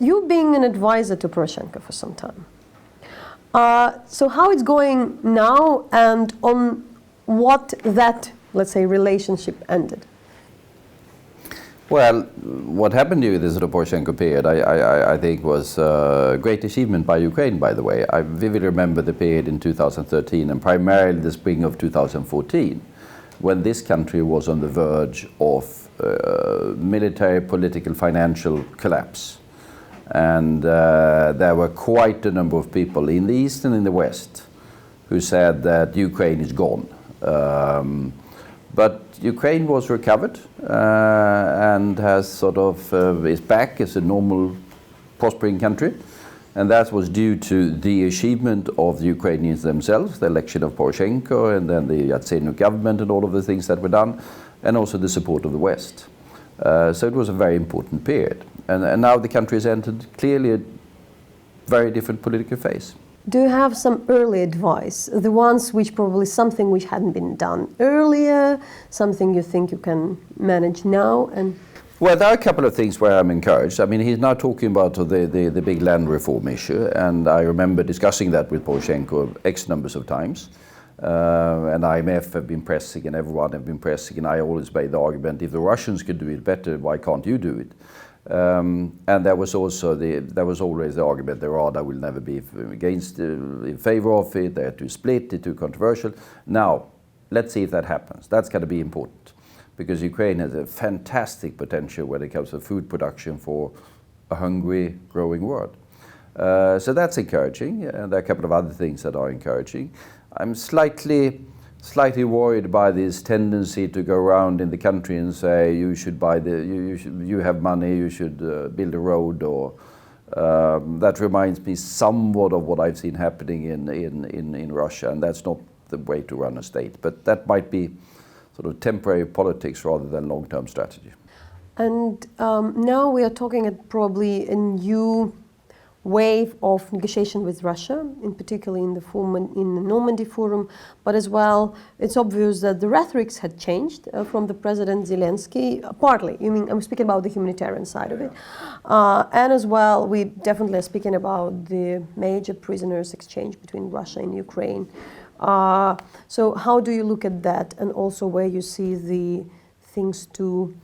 you being an advisor to Poroshenko for some time, so how it's going now and on what that, let's say, relationship ended? Well, what happened during this Poroshenko period, I think, was a great achievement by Ukraine, by the way. I vividly remember the period in 2013 and primarily the spring of 2014, when this country was on the verge of military, political, financial collapse. And there were quite a number of people in the East and in the West who said that Ukraine is gone. But Ukraine was recovered and has sort of is back as a normal, prospering country, and that was due to the achievement of the Ukrainians themselves, the election of Poroshenko, and then the Yatsenyuk government, and all of the things that were done, and also the support of the West. So it was a very important period, and now the country has entered clearly a very different political phase. Do you have some early advice? The ones which probably something which hadn't been done earlier, something you think you can manage now? And well, there are a couple of things where I'm encouraged. I mean, he's now talking about the big land reform issue, and I remember discussing that with Poroshenko X numbers of times. And IMF have been pressing, and everyone have been pressing, and I always made the argument, if the Russians could do it better, why can't you do it? And there was also always the argument the Rada will never be in favor of it. They are too split, it's too controversial. Now, let's see if that happens. That's going to be important because Ukraine has a fantastic potential when it comes to food production for a hungry, growing world. So that's encouraging. And there are a couple of other things that are encouraging. I'm slightly worried by this tendency to go around in the country and say you should buy you have money, you should build a road, or that reminds me somewhat of what I've seen happening in Russia, and that's not the way to run a state. But that might be sort of temporary politics rather than long-term strategy. And now we are talking at probably a new wave of negotiation with Russia, in particular in the Normandy Forum, but as well, it's obvious that the rhetorics had changed from the President Zelenskyy, partly, I'm speaking about the humanitarian side of it, and as well, we definitely are speaking about the major prisoners exchange between Russia and Ukraine. So how do you look at that, and also where you see the things to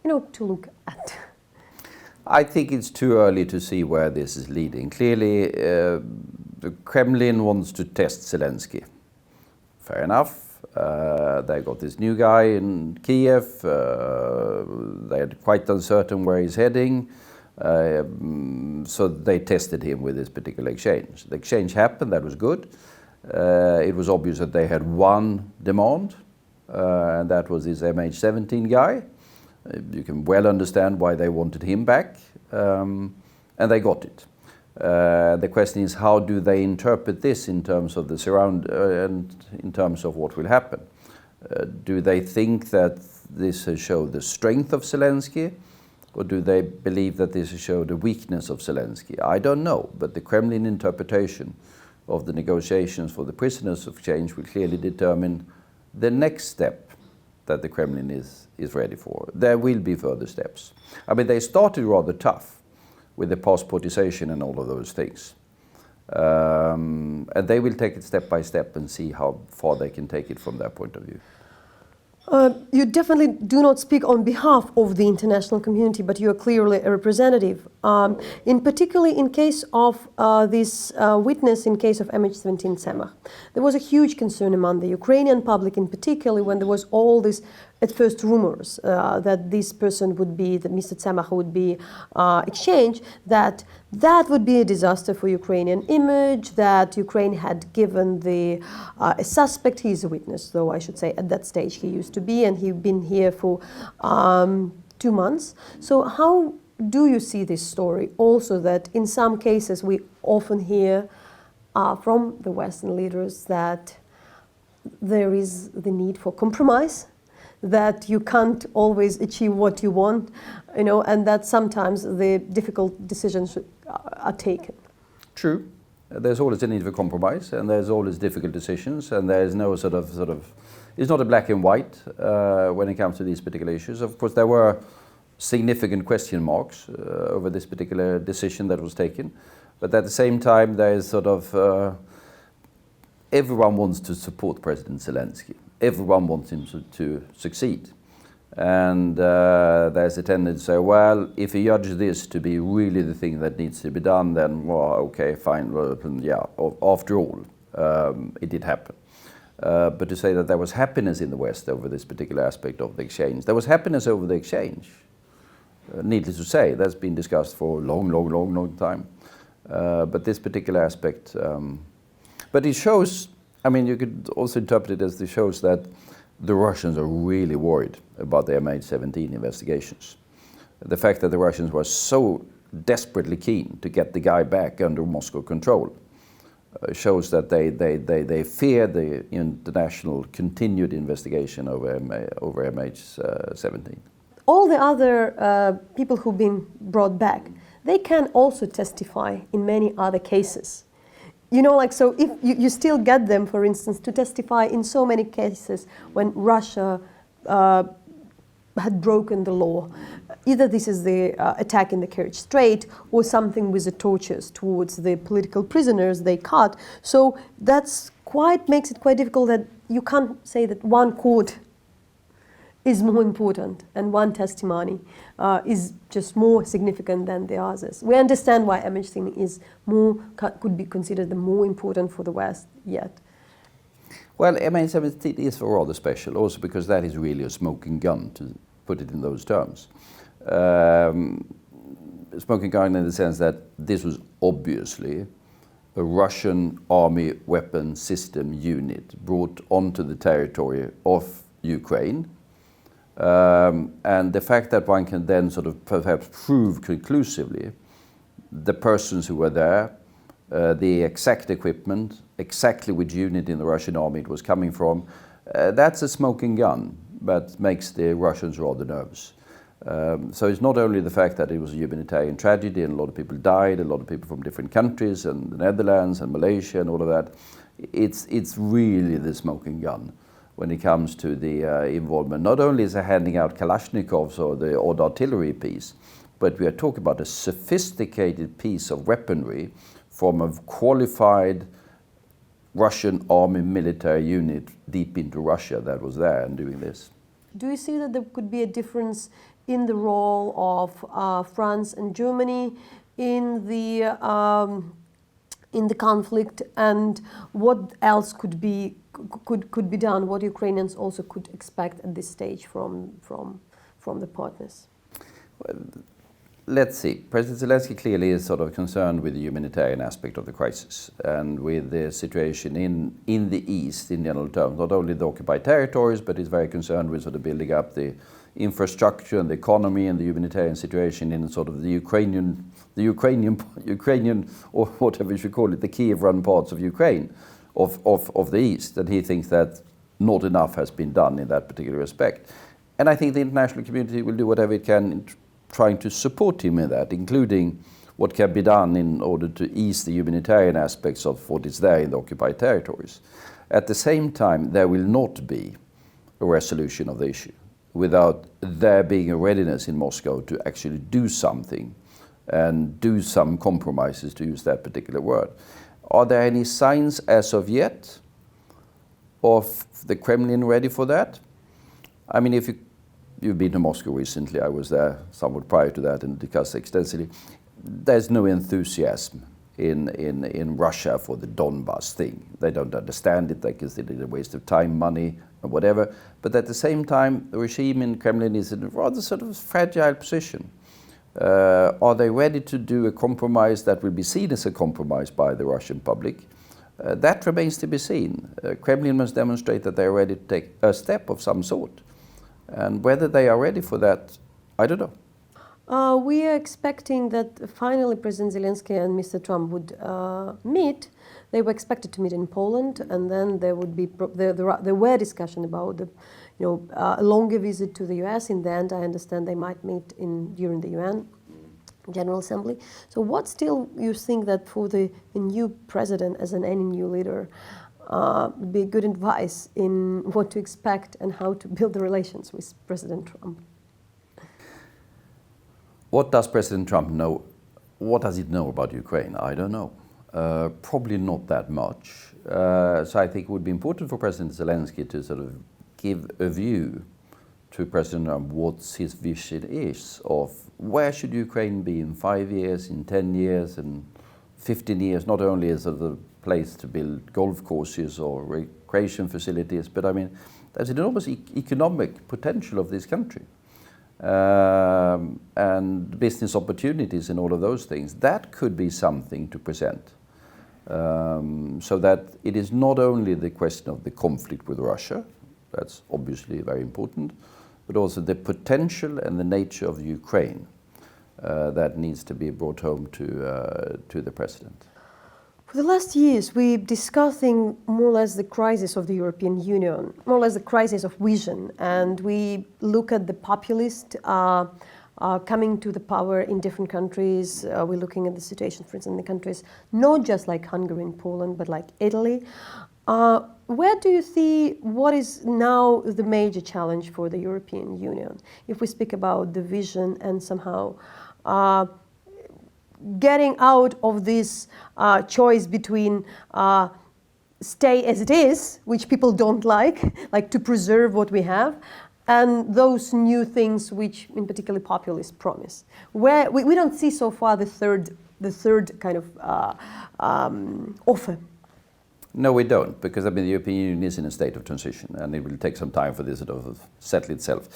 look at? I think it's too early to see where this is leading. Clearly, the Kremlin wants to test Zelenskyy. Fair enough. They got this new guy in Kiev. They're quite uncertain where he's heading. So they tested him with this particular exchange. The exchange happened. That was good. It was obvious that they had one demand, and that was this MH17 guy. You can well understand why they wanted him back, and they got it. The question is, how do they interpret this in terms of the and in terms of what will happen? Do they think that this has showed the strength of Zelenskyy, or do they believe that this has showed the weakness of Zelenskyy? I don't know, but the Kremlin interpretation of the negotiations for the prisoners of exchange will clearly determine the next step that the Kremlin is ready for. There will be further steps. I mean, they started rather tough with the passportization and all of those things. And they will take it step by step and see how far they can take it from their point of view. You definitely do not speak on behalf of the international community, but you are clearly a representative. Particularly in case of this witness in case of MH17 Semach, there was a huge concern among the Ukrainian public, in particular when there was all this, at first, rumors that this person would be, that Mr. Semach would be exchanged, that would be a disaster for Ukrainian image, that Ukraine had given a suspect, he is a witness, though I should say at that stage he used to be, and he'd been here for 2 months. So how do you see this story? Also that in some cases we often hear from the Western leaders that there is the need for compromise, that you can't always achieve what you want, and that sometimes the difficult decisions are taken. True. There's always a need for compromise, and there's always difficult decisions, and there's no sort of it's not a black and white when it comes to these particular issues. Of course, there were significant question marks over this particular decision that was taken. But at the same time, there is sort of everyone wants to support President Zelensky. Everyone wants him to succeed. And there's a tendency to say, well, if you judge this to be really the thing that needs to be done, then, well, okay, fine, well, yeah, after all, it did happen. But to say that there was happiness in the West over this particular aspect of the exchange, there was happiness over the exchange. Needless to say, that's been discussed for a long time. But this particular aspect, but it shows, I mean, you could also interpret it as it shows that the Russians are really worried about the MH17 investigations. The fact that the Russians were so desperately keen to get the guy back under Moscow control shows that they fear the international continued investigation over MH17. All the other people who've been brought back, they can also testify in many other cases. You know, like, so if you still get them, for instance, to testify in so many cases when Russia had broken the law. Either this is the attack in the Kerch Strait or something with the tortures towards the political prisoners they cut. So that's makes it quite difficult that you can't say that one court is more important and one testimony is just more significant than the others. We understand why MH17 is could be considered the more important for the West yet. Well, MH17 is rather special also because that is really a smoking gun, to put it in those terms. Smoking gun in the sense that this was obviously a Russian army weapon system unit brought onto the territory of Ukraine. And the fact that one can then sort of perhaps prove conclusively the persons who were there, the exact equipment, exactly which unit in the Russian army it was coming from, that's a smoking gun, but makes the Russians rather nervous. So it's not only the fact that it was a humanitarian tragedy and a lot of people died, a lot of people from different countries and the Netherlands and Malaysia and all of that, it's really the smoking gun when it comes to the involvement. Not only is it handing out Kalashnikovs or the odd artillery piece, but we are talking about a sophisticated piece of weaponry from a qualified Russian army military unit deep into Russia that was there and doing this. Do you see that there could be a difference in the role of France and Germany in the conflict, and what else could be done? What Ukrainians also could expect at this stage from the partners? Well, let's see. President Zelensky clearly is sort of concerned with the humanitarian aspect of the crisis and with the situation in the east in general terms, not only the occupied territories, but he's very concerned with sort of building up the infrastructure and the economy and the humanitarian situation in sort of the Ukrainian or whatever you should call it, the Kiev-run parts of Ukraine, of the east. And he thinks that not enough has been done in that particular respect. And I think the international community will do whatever it can in trying to support him in that, including what can be done in order to ease the humanitarian aspects of what is there in the occupied territories. At the same time, there will not be a resolution of the issue without there being a readiness in Moscow to actually do something and do some compromises, to use that particular word. Are there any signs as of yet of the Kremlin ready for that? I mean, if you've been to Moscow recently, I was there somewhat prior to that and discussed extensively. There's no enthusiasm in Russia for the Donbas thing. They don't understand it, they consider it a waste of time, money, and whatever. But at the same time, the regime in Kremlin is in a rather sort of fragile position. Are they ready to do a compromise that will be seen as a compromise by the Russian public? That remains to be seen. Kremlin must demonstrate that they are ready to take a step of some sort. And whether they are ready for that, I don't know. We are expecting that finally President Zelensky and Mr. Trump would meet. They were expected to meet in Poland, and then there would be there were discussion about a longer visit to the U.S. In the end, I understand they might meet during the UN General Assembly. So, what still you think that for the new president, as any new leader, would be good advice in what to expect and how to build the relations with President Trump? What does President Trump know? What does he know about Ukraine? I don't know. Probably not that much. So I think it would be important for President Zelenskyy to sort of give a view to President Trump what his vision is of where should Ukraine be in 5 years, in 10 years, and 15 years, not only as sort of a place to build golf courses or recreation facilities, but I mean, there's an enormous economic potential of this country. And business opportunities and all of those things, that could be something to present. So that it is not only the question of the conflict with Russia, that's obviously very important, but also the potential and the nature of Ukraine that needs to be brought home to the president. For the last years, we're discussing more or less the crisis of the European Union, more or less the crisis of vision, and we look at the populists coming to the power in different countries. We're looking at the situation, for instance, in the countries not just like Hungary and Poland, but like Italy. Where do you see what is now the major challenge for the European Union? If we speak about the vision and somehow getting out of this choice between stay as it is, which people don't like to preserve what we have, and those new things which in particular populists promise. Where we don't see so far the third kind of offer. No, we don't, because I mean the European Union is in a state of transition, and it will take some time for this to sort of settle itself.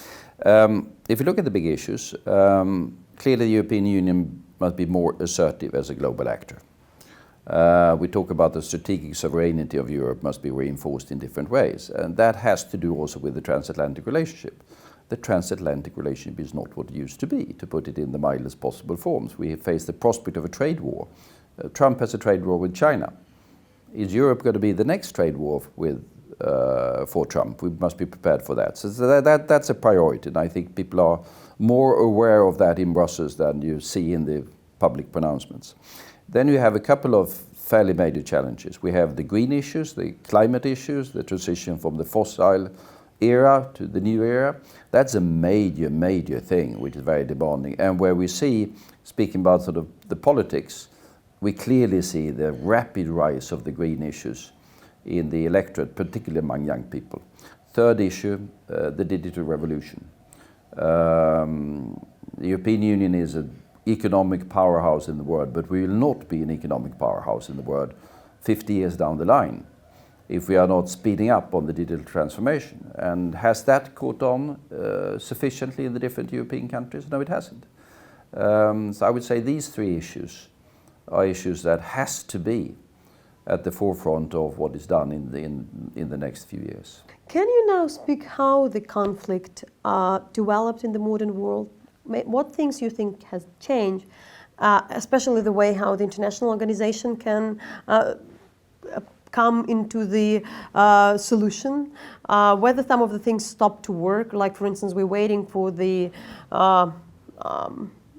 If you look at the big issues, clearly the European Union must be more assertive as a global actor. We talk about the strategic sovereignty of Europe must be reinforced in different ways, and that has to do also with the transatlantic relationship. The transatlantic relationship is not what it used to be, to put it in the mildest possible forms. We face the prospect of a trade war. Trump has a trade war with China. Is Europe going to be the next trade war for Trump? We must be prepared for that. So that's a priority, and I think people are more aware of that in Brussels than you see in the public pronouncements. Then you have a couple of fairly major challenges. We have the green issues, the climate issues, the transition from the fossil era to the new era. That's a major thing, which is very demanding, and where we see, speaking about sort of the politics, we clearly see the rapid rise of the green issues in the electorate, particularly among young people. Third issue, the digital revolution. The European Union is an economic powerhouse in the world, but we will not be an economic powerhouse in the world 50 years down the line if we are not speeding up on the digital transformation. And has that caught on sufficiently in the different European countries? No, it hasn't. So I would say these three issues are issues that has to be at the forefront of what is done in the next few years. Can you now speak how the conflict developed in the modern world? What things you think has changed, especially the way how the international organization can come into the solution, whether some of the things stop to work, like for instance we're waiting for the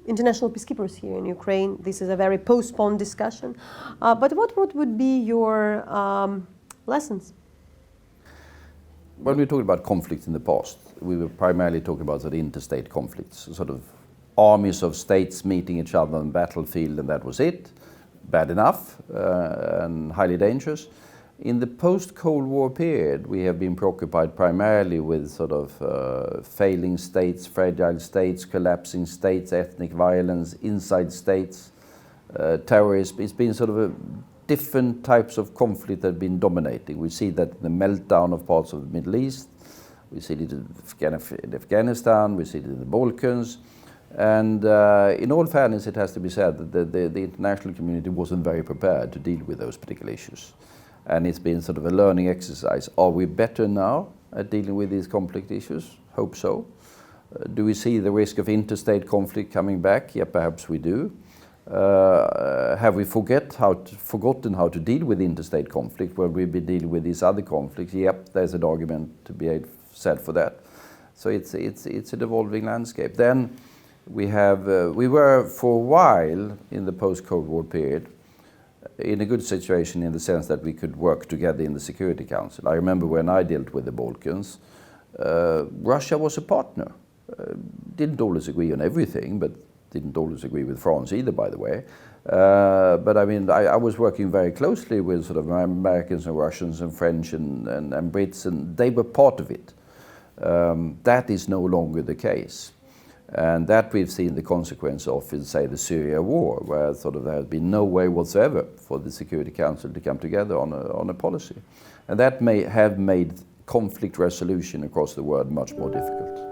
international peacekeepers here in Ukraine. This is a very postponed discussion. But what would be your lessons? When we talked about conflicts in the past, we were primarily talking about sort of interstate conflicts, sort of armies of states meeting each other on the battlefield, and that was it. Bad enough and highly dangerous. In the post-Cold War period, we have been preoccupied primarily with sort of failing states, fragile states, collapsing states, ethnic violence, inside states, terrorism. It's been sort of a different types of conflict that have been dominating. We see that the meltdown of parts of the Middle East, we see it in Afghanistan, we see it in the Balkans. And in all fairness, it has to be said that the international community wasn't very prepared to deal with those particular issues. And it's been sort of a learning exercise. Are we better now at dealing with these conflict issues? Hope so. Do we see the risk of interstate conflict coming back? Yeah, perhaps we do. Have we forgotten how to deal with interstate conflict when we've been dealing with these other conflicts? Yep, there's an argument to be said for that. So it's an evolving landscape. Then we were for a while in the post-Cold War period in a good situation in the sense that we could work together in the Security Council. I remember when I dealt with the Balkans, Russia was a partner. Didn't always agree on everything, but didn't always agree with France either, by the way. But I mean, I was working very closely with sort of Americans and Russians and French and Brits, and they were part of it. That is no longer the case. And that we've seen the consequence of in, say, the Syria war, where sort of there has been no way whatsoever for the Security Council to come together on a policy. And that may have made conflict resolution across the world much more difficult.